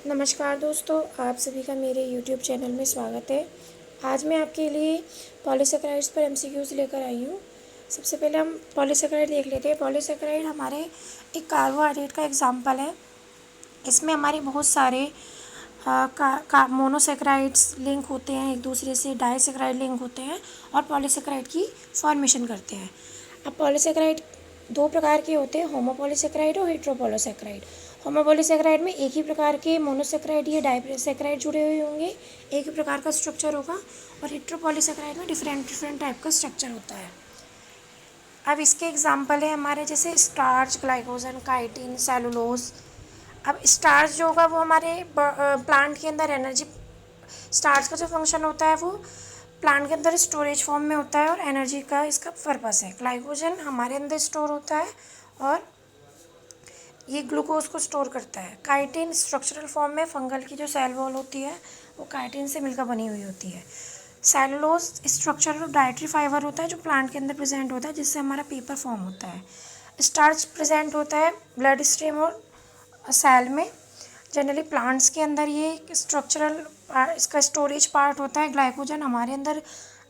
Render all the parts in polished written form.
नमस्कार दोस्तों, आप सभी का मेरे YouTube चैनल में स्वागत है। आज मैं आपके लिए पॉलीसेकेराइड्स पर एमसीक्यूज़ लेकर आई हूँ। सबसे पहले हम पॉलीसेकेराइड देख लेते हैं। पॉलीसेकेराइड हमारे एक कार्बोहाइड्रेट का एग्जाम्पल है। इसमें हमारे बहुत सारे मोनोसेकेराइड्स लिंक होते हैं एक दूसरे से, डाइसेकेराइड लिंक होते हैं और पॉलीसेकेराइड की फॉर्मेशन करते हैं। अब पॉलीसेकेराइड दो प्रकार के होते हैं, होमोपॉलीसेकेराइड और हेट्रोपॉलीसेकेराइड। होमोपॉलीसेकेराइड में एक ही प्रकार के मोनोसेकेराइड या डाइसेकेराइड जुड़े हुए होंगे, एक ही प्रकार का स्ट्रक्चर होगा। और हेट्रोपॉलीसेकेराइड में डिफरेंट टाइप का स्ट्रक्चर होता है। अब इसके एग्जाम्पल है हमारे जैसे स्टार्च, ग्लाइकोजन, काइटिन, सेलुलोज। अब स्टार्च जो होगा वो हमारे प्लांट के अंदर एनर्जी, स्टार्च का जो फंक्शन होता है वो प्लांट के अंदर स्टोरेज फॉर्म में होता है और एनर्जी का इसका पर्पस है। ग्लाइकोजन हमारे अंदर स्टोर होता है और ये ग्लूकोज को स्टोर करता है। काइटिन स्ट्रक्चरल फॉर्म में फंगल की जो सेल वॉल होती है वो काइटिन से मिलकर बनी हुई होती है। सेलुलोज स्ट्रक्चरल डाइटरी फाइबर होता है जो प्लांट के अंदर प्रेजेंट होता है, जिससे हमारा पेपर फॉर्म होता है। स्टार्च प्रेजेंट होता है ब्लड स्ट्रीम और सेल में। जनरली प्लांट्स के अंदर ये स्ट्रक्चरल इसका स्टोरेज पार्ट होता है। ग्लाइकोजन हमारे अंदर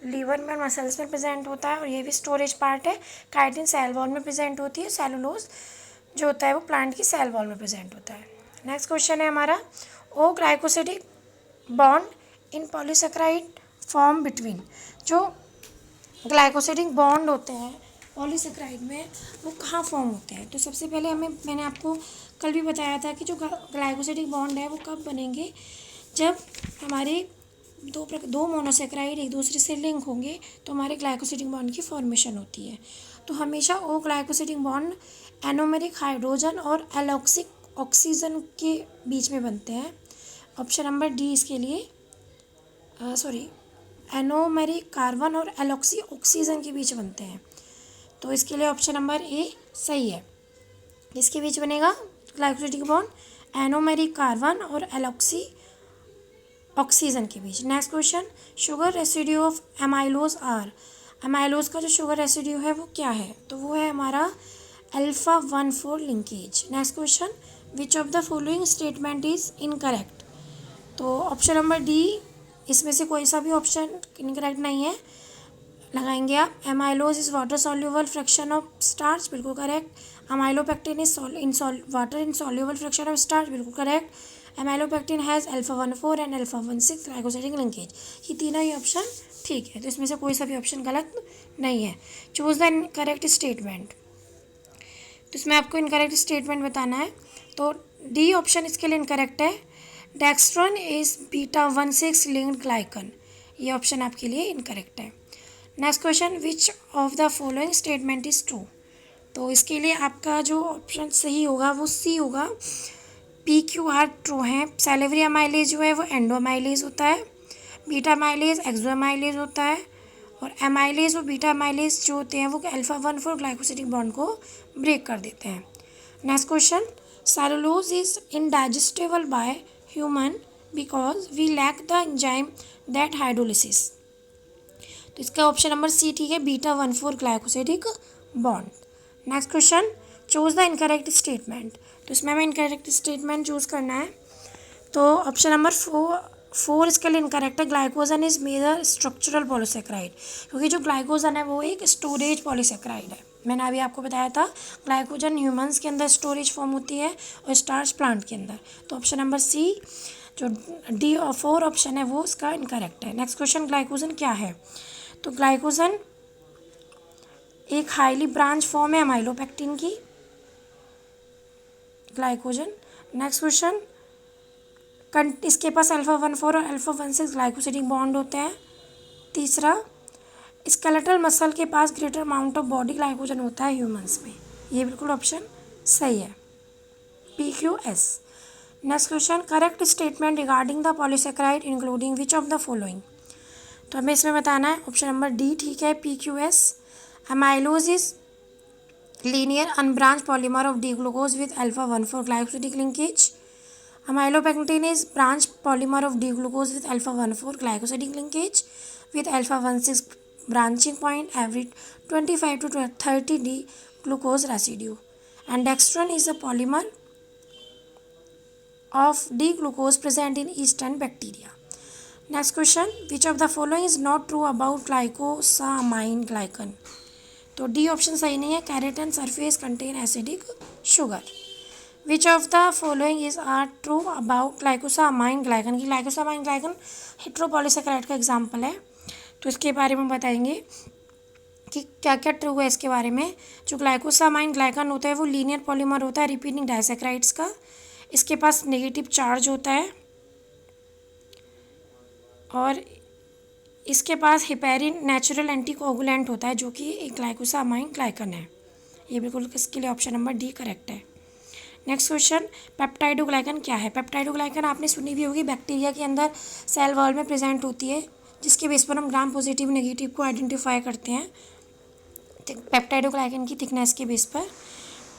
लीवर में और मसल्स में प्रेजेंट होता है और ये भी स्टोरेज पार्ट है। काइटिन सेल वॉल में प्रेजेंट होती है। सेलुलोज जो होता है वो प्लांट की सेल वॉल में प्रेजेंट होता है। नेक्स्ट क्वेश्चन है हमारा, O glycosidic bond in polysaccharide form between. जो ग्लाइकोसिडिक बॉन्ड होते हैं पॉलीसेकेराइड में वो कहाँ फॉर्म होते हैं। तो सबसे पहले मैंने आपको कल भी बताया था कि जो ग्लाइकोसिडिक बॉन्ड है वो कब बनेंगे, जब हमारे दो मोनोसेकेराइड एक दूसरे से लिंक होंगे तो हमारे ग्लाइकोसिडिक बॉन्ड की फॉर्मेशन होती है। तो हमेशा ओ ग्लाइकोसिडिक बॉन्ड एनोमेरिक हाइड्रोजन और एलॉक्सिक ऑक्सीजन के बीच में बनते हैं। ऑप्शन नंबर डी इसके लिए एनोमेरिक कार्बन और एलॉक्सी ऑक्सीजन के बीच बनते हैं। तो इसके लिए ऑप्शन नंबर ए सही है। इसके बीच बनेगा ग्लाइकोसिडिक बॉन्ड एनोमेरिक कार्बन और एलॉक्सी ऑक्सीजन के बीच। Next question, sugar residue of amylose are. Amylose का जो शुगर रेसिड्यू है वो क्या है, तो वो है हमारा alpha 1,4 linkage. Next question, which of the following statement is incorrect. तो ऑप्शन नंबर डी, इसमें से कोई सा भी ऑप्शन इनकरेक्ट नहीं है, लगाएंगे आप। Amylose is water soluble fraction of starch, बिल्कुल correct. Amylopectin is water insoluble fraction of starch, बिल्कुल correct. Amylopectin has alpha 1,4 and alpha 1,6 glycosidic linkage. ये तीनों ही ऑप्शन ठीक है, तो इसमें से कोई सा भी ऑप्शन गलत नहीं है। Choose the incorrect statement. तो इसमें आपको इनकरेक्ट स्टेटमेंट बताना है, तो डी ऑप्शन इसके लिए इनकरेक्ट है। Dextran is beta 1,6 linked glycan, ये ऑप्शन आपके लिए इनकरेक्ट है। Next question, which of the following statement is true. तो इसके लिए आपका जो ऑप्शन सही होगा वो सी होगा। पी क्यू आर ट्रू है। सैलिवरी अमाइलेज जो है वो एंडोमाइलेज होता है। बीटा अमाइलेज एक्सोमाइलेज होता है और एमाइलेज और बीटा अमाइलेज जो होते हैं वो अल्फा 1,4 ग्लाइकोसिडिक बॉन्ड को ब्रेक कर देते हैं। Next question, cellulose is indigestible by human because we lack the enzyme that hydrolysis. तो इसका ऑप्शन नंबर सी ठीक है, beta 1,4 glycosidic bond. Next question, choose the incorrect statement. तो इसमें हमें इनकरेक्ट स्टेटमेंट चूज करना है, तो ऑप्शन नंबर फोर इसके लिए इनकरेक्ट है। Glycogen is major structural polysaccharide, क्योंकि जो ग्लाइकोजन है वो एक स्टोरेज पॉलीसेकेराइड है। मैंने अभी आपको बताया था ग्लाइकोजन ह्यूमंस के अंदर स्टोरेज फॉर्म होती है और स्टार्च प्लांट के अंदर। तो ऑप्शन नंबर सी जो डी और 4 ऑप्शन है वो इसका इनकरेक्ट है। नेक्स्ट क्वेश्चन, ग्लाइकोजन क्या है। तो ग्लाइकोजन एक हाईली ब्रांच फॉर्म है अमाइलोपेक्टिन की, ग्लाइकोजन। नेक्स्ट क्वेश्चन, इसके पास अल्फा 1,4 और अल्फा 1,6 ग्लाइकोसिडिक बॉन्ड होते हैं। तीसरा, स्केलेटल मसल के पास greater amount of body glycogen होता है ह्यूमंस में, ये बिल्कुल ऑप्शन सही है, PQS। Next question, correct statement regarding the polysaccharide including which of the following. तो हमें इसमें बताना है, ऑप्शन नंबर डी ठीक है, PQS। Amylose is linear unbranch polymer of D glucose with alpha 1,4 glycosidic linkage. Amylopectin is branch polymer of D-glucose with alpha 1,4 glycosidic linkage with alpha 1,6 branching point every 25 to 30 D-glucose residue. And dextran is a polymer of D-glucose present in yeast and bacteria. Next question, which of the following is not true about glycosamine glycan? तो D option सही नहीं है, keratan surface contain acidic sugar. Which of the following is are true about glycosamine glycan की glycosamine glycan हेट्रोपॉलीसेकेराइड का example है. तो इसके बारे में बताएंगे कि क्या क्या ट्रू है इसके बारे में. जो ग्लाइकोसामाइन ग्लाइकन होता है वो लीनियर पॉलीमर होता है रिपीटिंग डाइसेक्राइड्स का. इसके पास नेगेटिव चार्ज होता है और इसके पास हेपेरिन नेचुरल एंटीकोगुलेंट होता है जो कि एक ग्लाइकोसामाइन ग्लाइकन है. ये बिल्कुल इसके लिए ऑप्शन नंबर डी करेक्ट है. नेक्स्ट क्वेश्चन, पेप्टाइडोग्लाइकन क्या है? पेप्टाइडोग्लाइकन आपने सुनी भी होगी, बैक्टीरिया के अंदर सेल वॉल में प्रेजेंट होती है जिसके बेस पर हम ग्राम पॉजिटिव नेगेटिव को आइडेंटिफाई करते हैं पेप्टाइडोग्लाइकन की थिकनेस के बेस पर.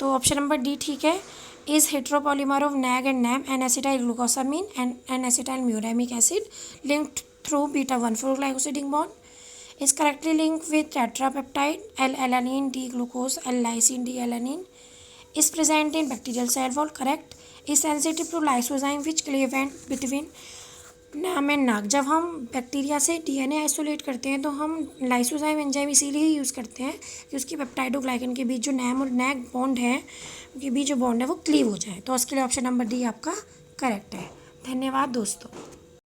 तो ऑप्शन नंबर डी ठीक है. Is heteropolymer of NAG and NAM N acetyl glucosamine and N acetyl muramic acid linked through beta 1,4 glycosidic bond, is correctly linked with tetrapeptide L-alanine D-glucose L-lysine D-alanine, is present in bacterial cell wall, correct, is sensitive to lysozyme which cleavant between NAM and NAG. जब हम bacteria से DNA isolate करते हैं तो हम lysozyme enzyme इसीलिए use करते हैं कि उसकी पेप्टाइडोग्लाइकन के बीच जो नैम और नैग बॉन्ड है उनके बीच जो बॉन्ड है वो क्लीव हो जाए. तो उसके लिए ऑप्शन नंबर डी आपका करेक्ट है. धन्यवाद दोस्तों.